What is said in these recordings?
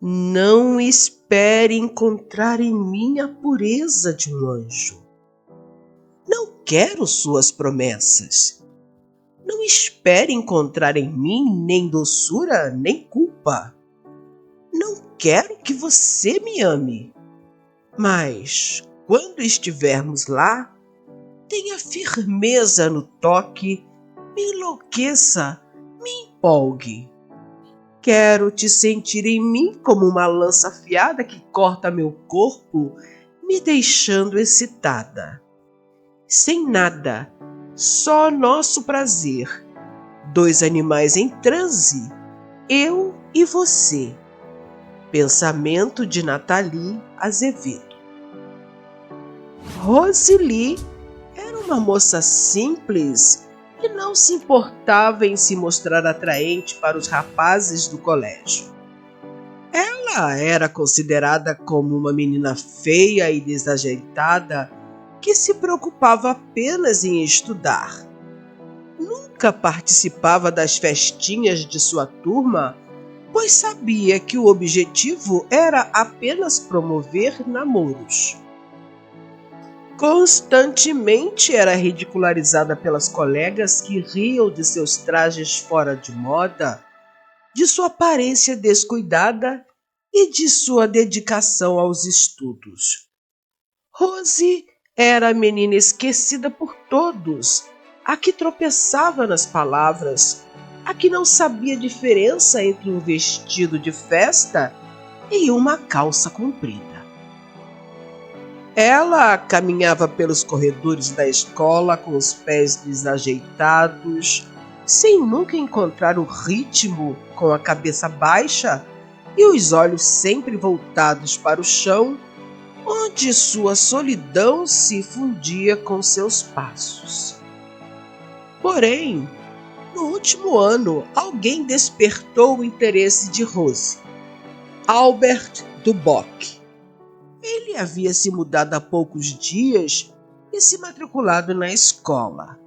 Não espere encontrar em mim a pureza de um anjo. Não quero suas promessas. Não espere encontrar em mim nem doçura, nem culpa. Não quero que você me ame. Mas, quando estivermos lá, tenha firmeza no toque, me enlouqueça, me empolgue. Quero te sentir em mim como uma lança afiada que corta meu corpo, me deixando excitada. Sem nada, só nosso prazer. Dois animais em transe, eu e você. Pensamento de Nathalie Azevedo. Rose era uma moça simples que não se importava em se mostrar atraente para os rapazes do colégio. Ela era considerada como uma menina feia e desajeitada que se preocupava apenas em estudar. Nunca participava das festinhas de sua turma, pois sabia que o objetivo era apenas promover namoros. Constantemente era ridicularizada pelas colegas que riam de seus trajes fora de moda, de sua aparência descuidada e de sua dedicação aos estudos. Rose era a menina esquecida por todos, a que tropeçava nas palavras, a que não sabia a diferença entre um vestido de festa e uma calça comprida. Ela caminhava pelos corredores da escola com os pés desajeitados, sem nunca encontrar o ritmo, com a cabeça baixa e os olhos sempre voltados para o chão, onde sua solidão se fundia com seus passos. Porém, no último ano, alguém despertou o interesse de Rose. Albert Duboc. Ele havia se mudado há poucos dias e se matriculado na escola.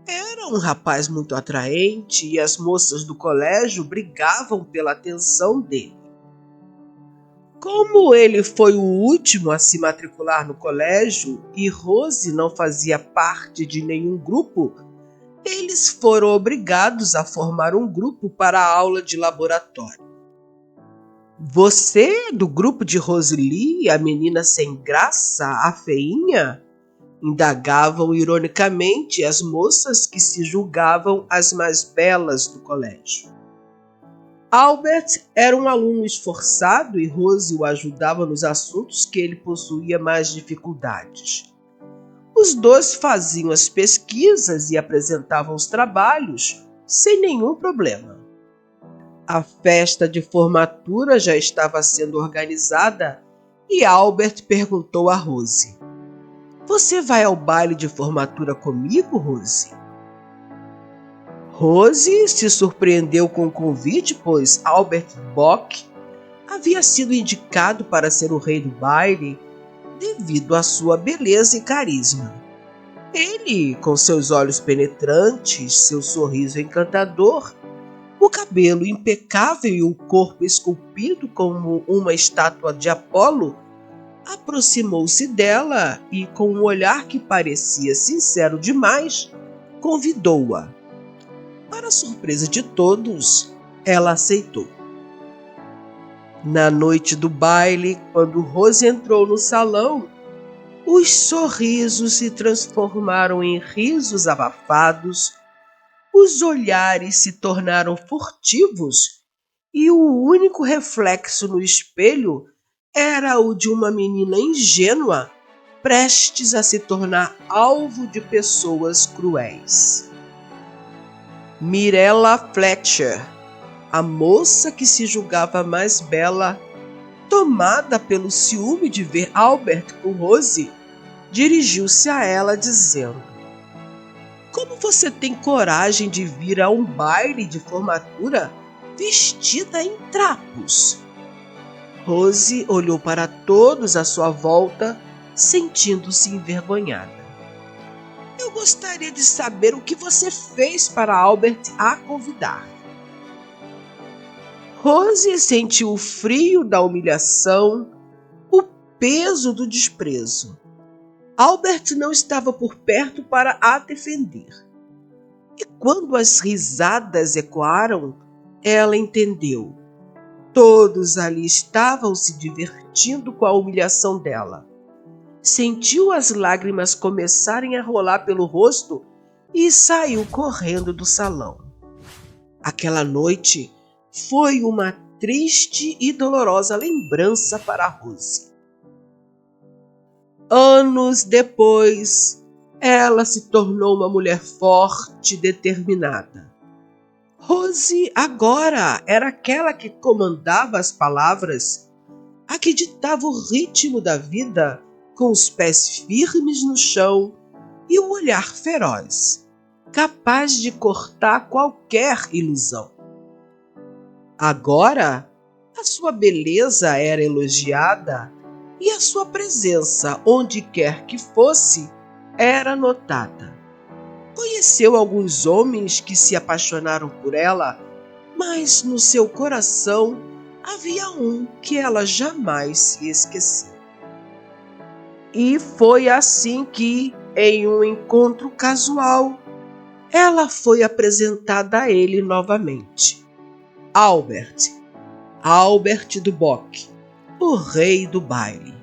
Era um rapaz muito atraente e as moças do colégio brigavam pela atenção dele. Como ele foi o último a se matricular no colégio e Rose não fazia parte de nenhum grupo, eles foram obrigados a formar um grupo para a aula de laboratório. Você é do grupo de Rose, a menina sem graça, a feinha? Indagavam ironicamente as moças que se julgavam as mais belas do colégio. Albert era um aluno esforçado e Rose o ajudava nos assuntos que ele possuía mais dificuldades. Os dois faziam as pesquisas e apresentavam os trabalhos sem nenhum problema. A festa de formatura já estava sendo organizada e Albert perguntou a Rose: "Você vai ao baile de formatura comigo, Rose?" Rose se surpreendeu com o convite, pois Albert Bock havia sido indicado para ser o rei do baile devido à sua beleza e carisma. Ele, com seus olhos penetrantes, seu sorriso encantador, o cabelo impecável e o corpo esculpido como uma estátua de Apolo, aproximou-se dela e, com um olhar que parecia sincero demais, convidou-a. Para surpresa de todos, ela aceitou. Na noite do baile, quando Rose entrou no salão, os sorrisos se transformaram em risos abafados, os olhares se tornaram furtivos e o único reflexo no espelho era o de uma menina ingênua, prestes a se tornar alvo de pessoas cruéis. Mirella Fletcher, a moça que se julgava mais bela, tomada pelo ciúme de ver Albert com Rose, dirigiu-se a ela dizendo: "Como você tem coragem de vir a um baile de formatura vestida em trapos?" Rose olhou para todos à sua volta, sentindo-se envergonhada. "Eu gostaria de saber o que você fez para Albert a convidar." Rose sentiu o frio da humilhação, o peso do desprezo. Albert não estava por perto para a defender. E quando as risadas ecoaram, ela entendeu. Todos ali estavam se divertindo com a humilhação dela. Sentiu as lágrimas começarem a rolar pelo rosto e saiu correndo do salão. Aquela noite foi uma triste e dolorosa lembrança para Rose. Anos depois, ela se tornou uma mulher forte e determinada. Rose agora era aquela que comandava as palavras, a que ditava o ritmo da vida com os pés firmes no chão e o olhar feroz, capaz de cortar qualquer ilusão. Agora, a sua beleza era elogiada e a sua presença, onde quer que fosse, era notada. Conheceu alguns homens que se apaixonaram por ela, mas no seu coração havia um que ela jamais se esqueceu. E foi assim que, em um encontro casual, ela foi apresentada a ele novamente. Albert Duboc, o rei do baile.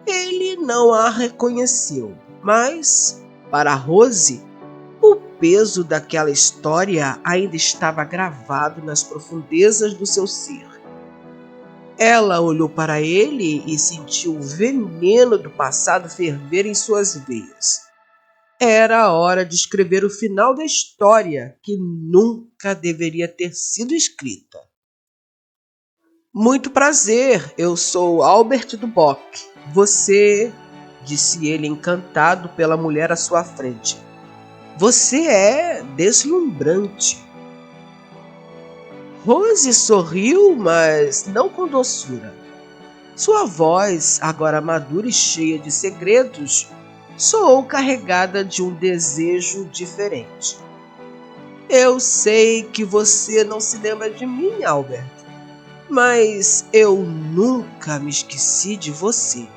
Ele não a reconheceu, mas, para Rose, o peso daquela história ainda estava gravado nas profundezas do seu ser. Ela olhou para ele e sentiu o veneno do passado ferver em suas veias. Era a hora de escrever o final da história que nunca deveria ter sido escrita. Muito prazer, eu sou Albert Duboc. Você, disse ele encantado pela mulher à sua frente. Você é deslumbrante. Rose sorriu, mas não com doçura. Sua voz, agora madura e cheia de segredos, soou carregada de um desejo diferente. Eu sei que você não se lembra de mim, Albert, mas eu nunca me esqueci de você.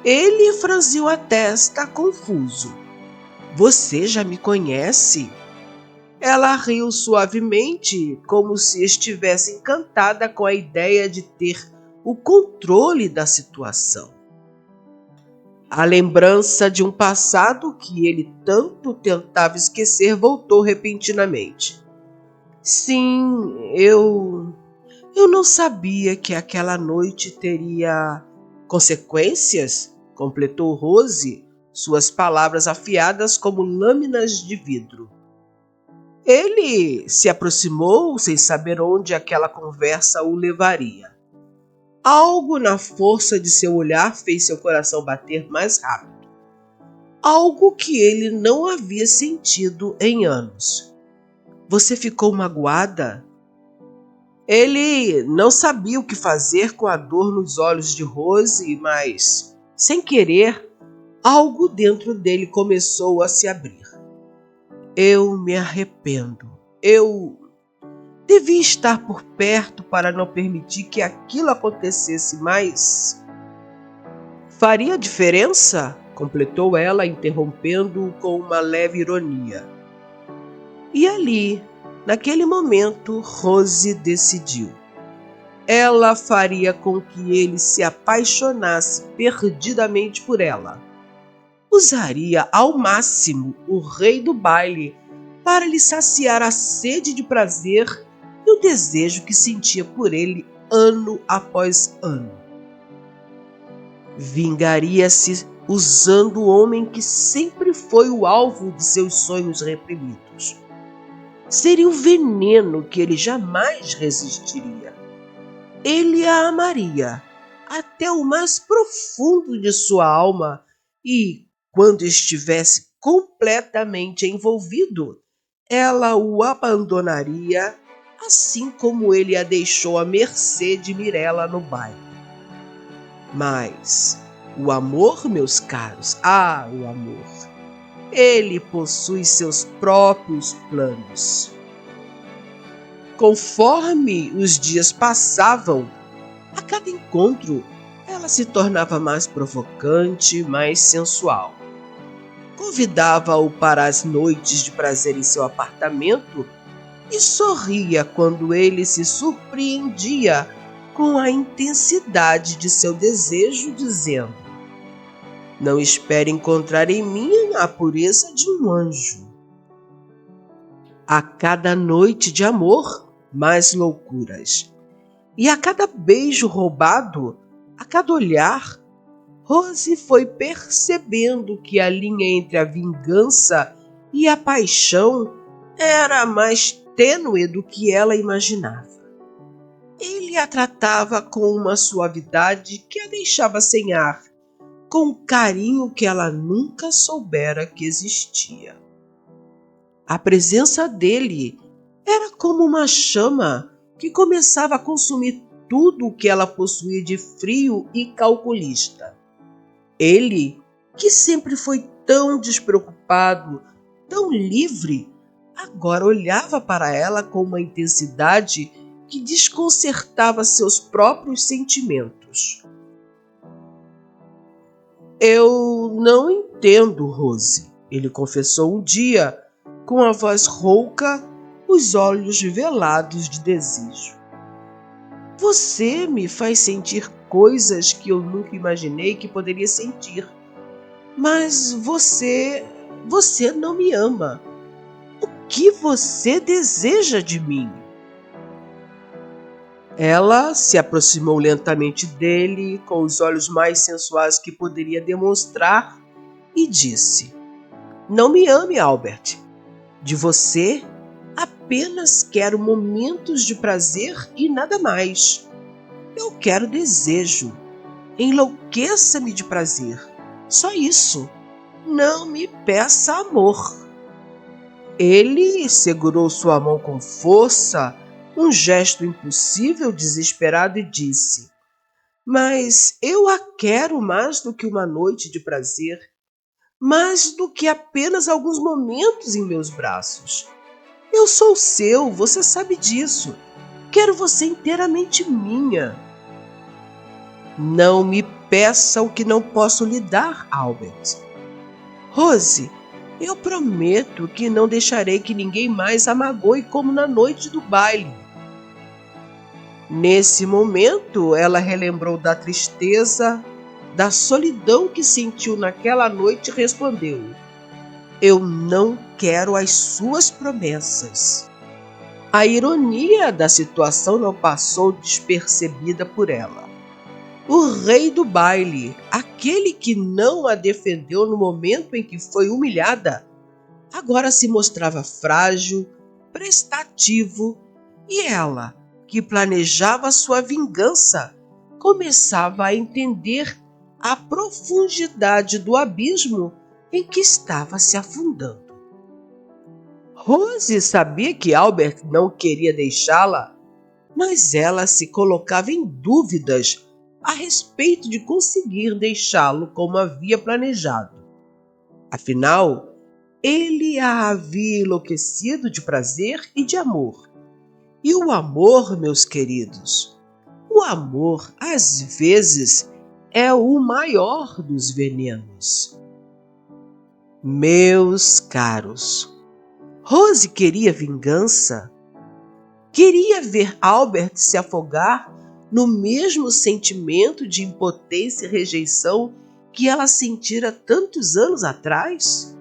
Ele franziu a testa, confuso. Você já me conhece? Ela riu suavemente, como se estivesse encantada com a ideia de ter o controle da situação. A lembrança de um passado que ele tanto tentava esquecer voltou repentinamente. Sim, eu não sabia que aquela noite teria consequências, completou Rose, suas palavras afiadas como lâminas de vidro. Ele se aproximou sem saber onde aquela conversa o levaria. Algo na força de seu olhar fez seu coração bater mais rápido. Algo que ele não havia sentido em anos. Você ficou magoada? Ele não sabia o que fazer com a dor nos olhos de Rose, mas, sem querer, algo dentro dele começou a se abrir. Eu me arrependo. Eu devia estar por perto para não permitir que aquilo acontecesse, mas... Faria diferença? Completou ela, interrompendo-o com uma leve ironia. E ali, naquele momento, Rose decidiu. Ela faria com que ele se apaixonasse perdidamente por ela. Usaria ao máximo o rei do baile para lhe saciar a sede de prazer e o desejo que sentia por ele ano após ano. Vingaria-se usando o homem que sempre foi o alvo de seus sonhos reprimidos. Seria o veneno que ele jamais resistiria. Ele a amaria até o mais profundo de sua alma e, quando estivesse completamente envolvido, ela o abandonaria, assim como ele a deixou à mercê de Mirella no baile. Mas o amor, meus caros, o amor, ele possui seus próprios planos. Conforme os dias passavam, a cada encontro ela se tornava mais provocante, mais sensual. Convidava-o para as noites de prazer em seu apartamento e sorria quando ele se surpreendia com a intensidade de seu desejo, dizendo: "Não espere encontrar em mim a pureza de um anjo." A cada noite de amor, mais loucuras. E a cada beijo roubado, a cada olhar, Rose foi percebendo que a linha entre a vingança e a paixão era mais tênue do que ela imaginava. Ele a tratava com uma suavidade que a deixava sem ar, com um carinho que ela nunca soubera que existia. A presença dele era como uma chama que começava a consumir tudo o que ela possuía de frio e calculista. Ele, que sempre foi tão despreocupado, tão livre, agora olhava para ela com uma intensidade que desconcertava seus próprios sentimentos. "Eu não entendo, Rose," ele confessou um dia, com a voz rouca, os olhos velados de desejo. "Você me faz sentir coisas que eu nunca imaginei que poderia sentir. Mas você não me ama. O que você deseja de mim?" Ela se aproximou lentamente dele, com os olhos mais sensuais que poderia demonstrar, e disse: "Não me ame, Albert. De você, apenas quero momentos de prazer e nada mais. Eu quero desejo. Enlouqueça-me de prazer. Só isso. Não me peça amor." Ele segurou sua mão com força, um gesto impossível, desesperado, e disse: "Mas eu a quero mais do que uma noite de prazer, mais do que apenas alguns momentos em meus braços. Eu sou seu, você sabe disso. Quero você inteiramente minha." "Não me peça o que não posso lhe dar, Albert. Rose, eu prometo que não deixarei que ninguém mais a magoe como na noite do baile." Nesse momento, ela relembrou da tristeza, da solidão que sentiu naquela noite e respondeu: "Eu não quero as suas promessas." A ironia da situação não passou despercebida por ela. O rei do baile, aquele que não a defendeu no momento em que foi humilhada, agora se mostrava frágil, prestativo, e ela, que planejava sua vingança, começava a entender a profundidade do abismo em que estava se afundando. Rose sabia que Albert não queria deixá-la, mas ela se colocava em dúvidas a respeito de conseguir deixá-lo como havia planejado. Afinal, ele a havia enlouquecido de prazer e de amor. E o amor, meus queridos, o amor, às vezes, é o maior dos venenos. Meus caros, Rose queria vingança. Queria ver Albert se afogar no mesmo sentimento de impotência e rejeição que ela sentira tantos anos atrás?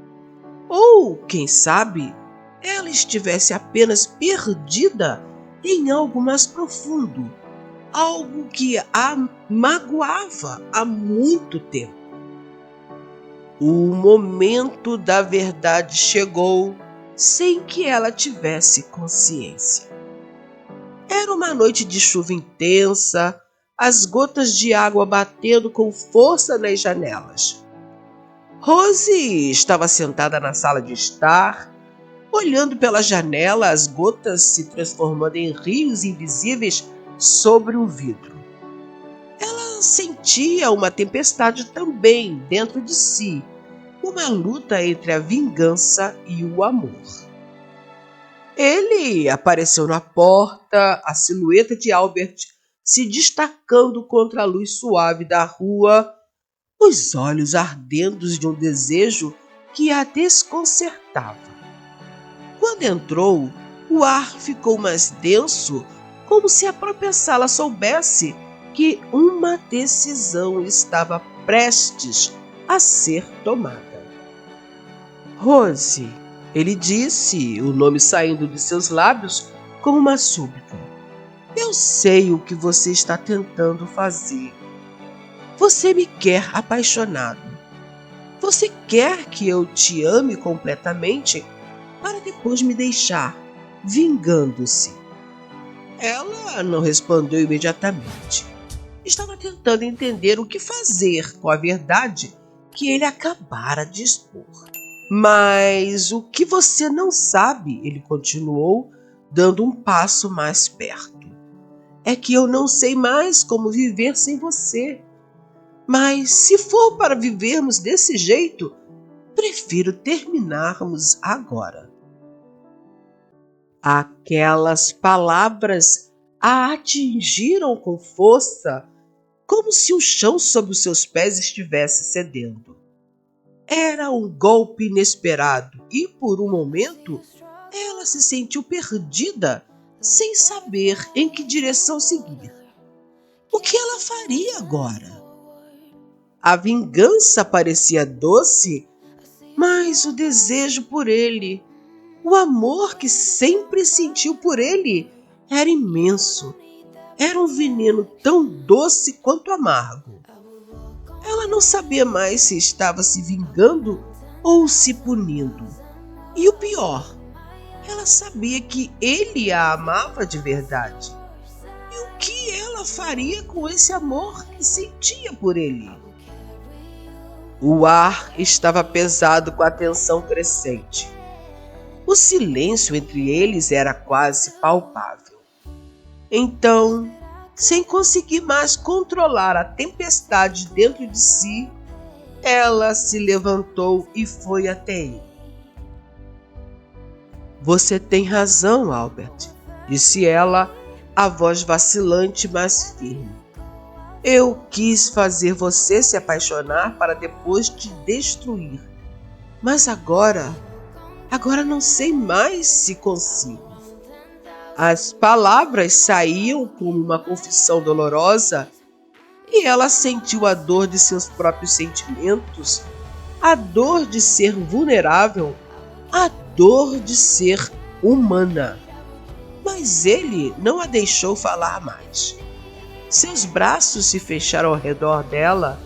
Ou, quem sabe, ela estivesse apenas perdida em algo mais profundo, algo que a magoava há muito tempo. O momento da verdade chegou sem que ela tivesse consciência. Era uma noite de chuva intensa, as gotas de água batendo com força nas janelas. Rose estava sentada na sala de estar, olhando pela janela, as gotas se transformando em rios invisíveis sobre o vidro. Ela sentia uma tempestade também dentro de si, uma luta entre a vingança e o amor. Ele apareceu na porta, a silhueta de Albert se destacando contra a luz suave da rua, os olhos ardendos de um desejo que a desconcertava. Quando entrou, o ar ficou mais denso, como se a própria sala soubesse que uma decisão estava prestes a ser tomada. Rose, ele disse, o nome saindo de seus lábios como uma súplica. Eu sei o que você está tentando fazer. Você me quer apaixonado. Você quer que eu te ame completamente para depois me deixar, vingando-se. Ela não respondeu imediatamente. Estava tentando entender o que fazer com a verdade que ele acabara de expor. Mas o que você não sabe, ele continuou, dando um passo mais perto, é que eu não sei mais como viver sem você. Mas se for para vivermos desse jeito, prefiro terminarmos agora. Aquelas palavras a atingiram com força, como se o chão sob os seus pés estivesse cedendo. Era um golpe inesperado e, por um momento, ela se sentiu perdida, sem saber em que direção seguir. O que ela faria agora? A vingança parecia doce, mas o desejo por ele, o amor que sempre sentiu por ele, era imenso. Era um veneno tão doce quanto amargo. Ela não sabia mais se estava se vingando ou se punindo. E o pior, ela sabia que ele a amava de verdade. E o que ela faria com esse amor que sentia por ele? O ar estava pesado com a tensão crescente. O silêncio entre eles era quase palpável. Então, sem conseguir mais controlar a tempestade dentro de si, ela se levantou e foi até ele. Você tem razão, Albert, disse ela, a voz vacilante, mas firme. Eu quis fazer você se apaixonar para depois te destruir. Mas agora não sei mais se consigo. As palavras saíam como uma confissão dolorosa e ela sentiu a dor de seus próprios sentimentos, a dor de ser vulnerável, a dor de ser humana. Mas ele não a deixou falar mais. Seus braços se fecharam ao redor dela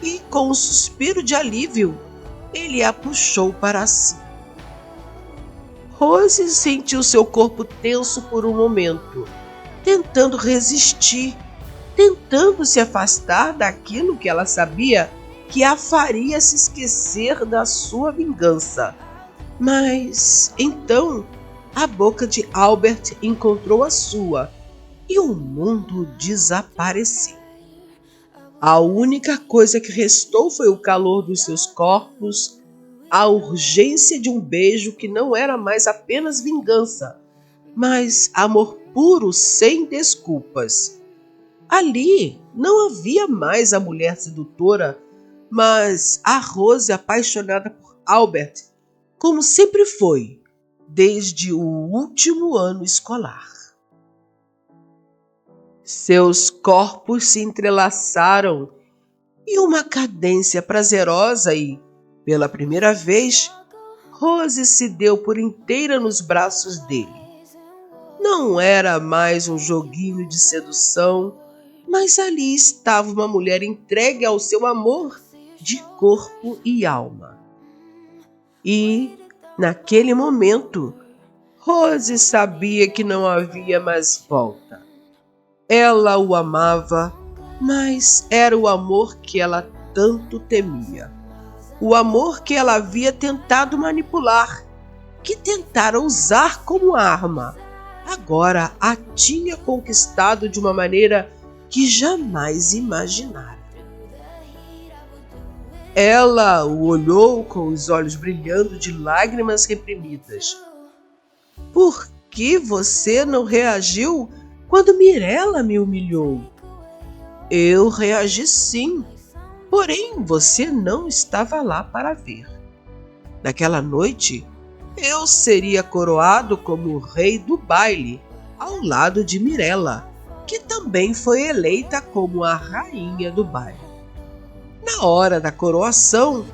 e, com um suspiro de alívio, ele a puxou para si. Rose sentiu seu corpo tenso por um momento, tentando resistir, tentando se afastar daquilo que ela sabia que a faria se esquecer da sua vingança. Mas, então, a boca de Albert encontrou a sua e o mundo desapareceu. A única coisa que restou foi o calor dos seus corpos, a urgência de um beijo que não era mais apenas vingança, mas amor puro sem desculpas. Ali não havia mais a mulher sedutora, mas a Rose apaixonada por Albert, como sempre foi, desde o último ano escolar. Seus corpos se entrelaçaram e uma cadência prazerosa e, pela primeira vez, Rose se deu por inteira nos braços dele. Não era mais um joguinho de sedução, mas ali estava uma mulher entregue ao seu amor de corpo e alma. E, naquele momento, Rose sabia que não havia mais volta. Ela o amava, mas era o amor que ela tanto temia. O amor que ela havia tentado manipular, que tentara usar como arma. Agora a tinha conquistado de uma maneira que jamais imaginara. Ela o olhou com os olhos brilhando de lágrimas reprimidas. Por que você não reagiu quando Mirella me humilhou? Eu reagi sim, porém você não estava lá para ver. Naquela noite, eu seria coroado como o rei do baile, ao lado de Mirella, que também foi eleita como a rainha do baile. Na hora da coroação,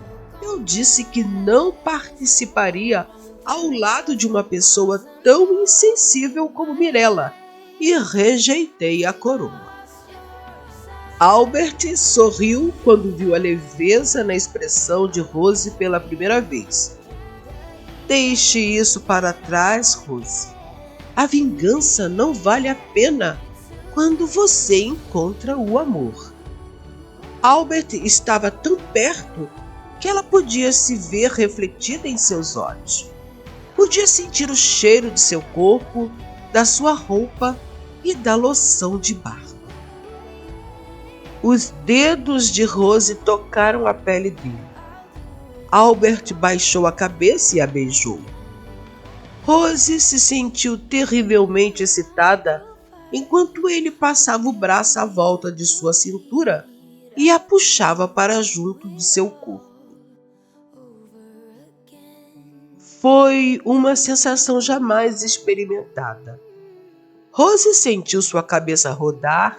eu disse que não participaria ao lado de uma pessoa tão insensível como Mirella e rejeitei a coroa. Albert sorriu quando viu a leveza na expressão de Rose pela primeira vez. Deixe isso para trás, Rose. A vingança não vale a pena quando você encontra o amor. Albert estava tão perto que ela podia se ver refletida em seus olhos. Podia sentir o cheiro de seu corpo, da sua roupa e da loção de barba. Os dedos de Rose tocaram a pele dele. Albert baixou a cabeça e a beijou. Rose se sentiu terrivelmente excitada enquanto ele passava o braço à volta de sua cintura e a puxava para junto de seu corpo. Foi uma sensação jamais experimentada. Rose sentiu sua cabeça rodar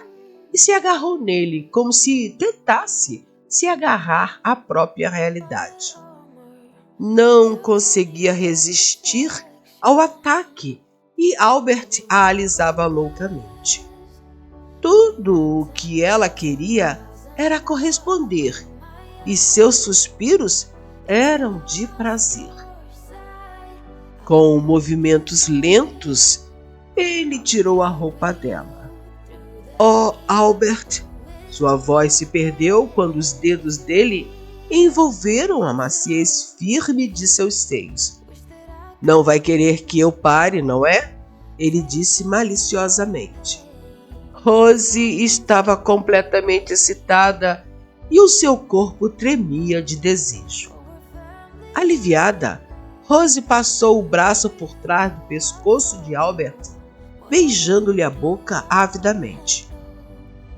e se agarrou nele como se tentasse se agarrar à própria realidade. Não conseguia resistir ao ataque e Albert a alisava loucamente. Tudo o que ela queria era corresponder e seus suspiros eram de prazer. Com movimentos lentos, ele tirou a roupa dela. Oh, Albert! Sua voz se perdeu quando os dedos dele envolveram a maciez firme de seus seios. Não vai querer que eu pare, não é? Ele disse maliciosamente. Rose estava completamente excitada e o seu corpo tremia de desejo. Aliviada, Rose passou o braço por trás do pescoço de Albert, beijando-lhe a boca avidamente.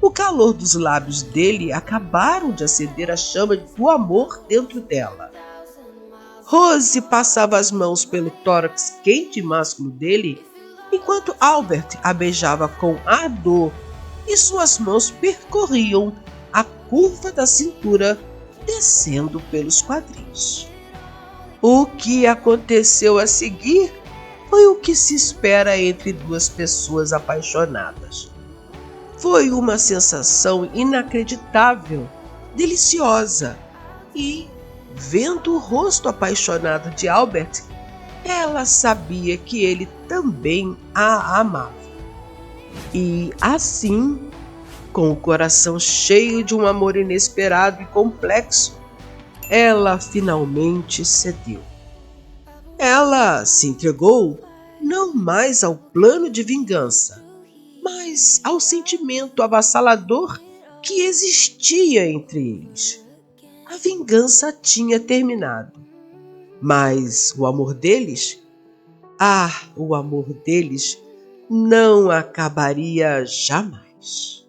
O calor dos lábios dele acabaram de acender a chama do amor dentro dela. Rose passava as mãos pelo tórax quente e másculo dele, enquanto Albert a beijava com ardor e suas mãos percorriam a curva da cintura, descendo pelos quadris. O que aconteceu a seguir foi o que se espera entre duas pessoas apaixonadas. Foi uma sensação inacreditável, deliciosa, e, vendo o rosto apaixonado de Albert, ela sabia que ele também a amava. E assim, com o coração cheio de um amor inesperado e complexo, ela finalmente cedeu. Ela se entregou não mais ao plano de vingança, mas ao sentimento avassalador que existia entre eles. A vingança tinha terminado, mas o amor deles, o amor deles não acabaria jamais.